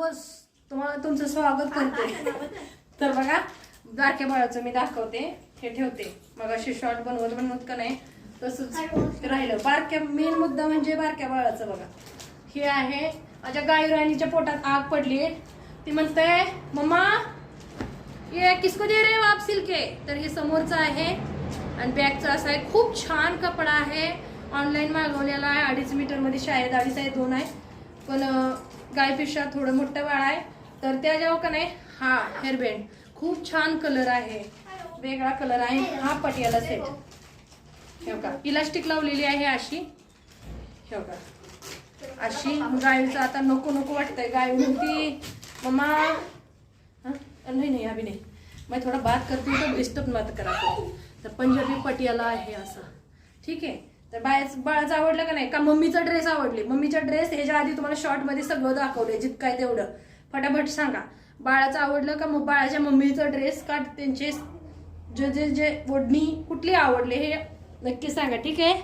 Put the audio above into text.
दिवस तुम्हाला तुमचं स्वागत करते. तर बघा बारक्या बाळाचं मी दाखवते. हे ठेवते मग अशी शॉर्ट बनवत का नाही तसंच राहिलं. बारक्या मेन मुद्दा म्हणजे बारक्या बाळाचं बघा. हे आहे माझ्या गायराणीच्या पोटात आग पडली. ती म्हणते मम्मा ये किसको दे रहे हो आप सिल्के. तर हे समोरचं आहे आणि बॅगचं असं आहे. खूप छान कपडा आहे. ऑनलाईन मागवलेला आहे. 2.5 मीटर मध्ये शायद 2.5 आहे 2 आहे. पण गायपेक्षा थोडं मोठं बाळ आहे. तर त्याच्यावर का नाही हा हेअरबँड खूप छान कलर आहे. वेगळा कलर आहे. हा पटियाला सेट हे का इलास्टिक लावलेली आहे अशी हे का अशी. गायचं आता नको नको वाटतंय. गाय म्हणती मम्मा नहीं अभी नहीं मैं थोड़ा बात करती हूँ तो डिस्टर्ब मत करा. तर पंजाबी पटियाला आहे असं. ठीक आहे. तर बाळाचं आवडलं का नाही का मम्मीचा ड्रेस आवडले. मम्मीचा ड्रेस ह्याच्या आधी तुम्हाला शॉर्ट मध्ये सगळं दाखवलंय जितकं आहे तेवढं. फटाफट सांगा बाळाचं आवडलं का. मग बाळाच्या मम्मीचा ड्रेस का त्यांचे जे ओढणी कुठली आवडले हे नक्की सांगा. ठीक आहे.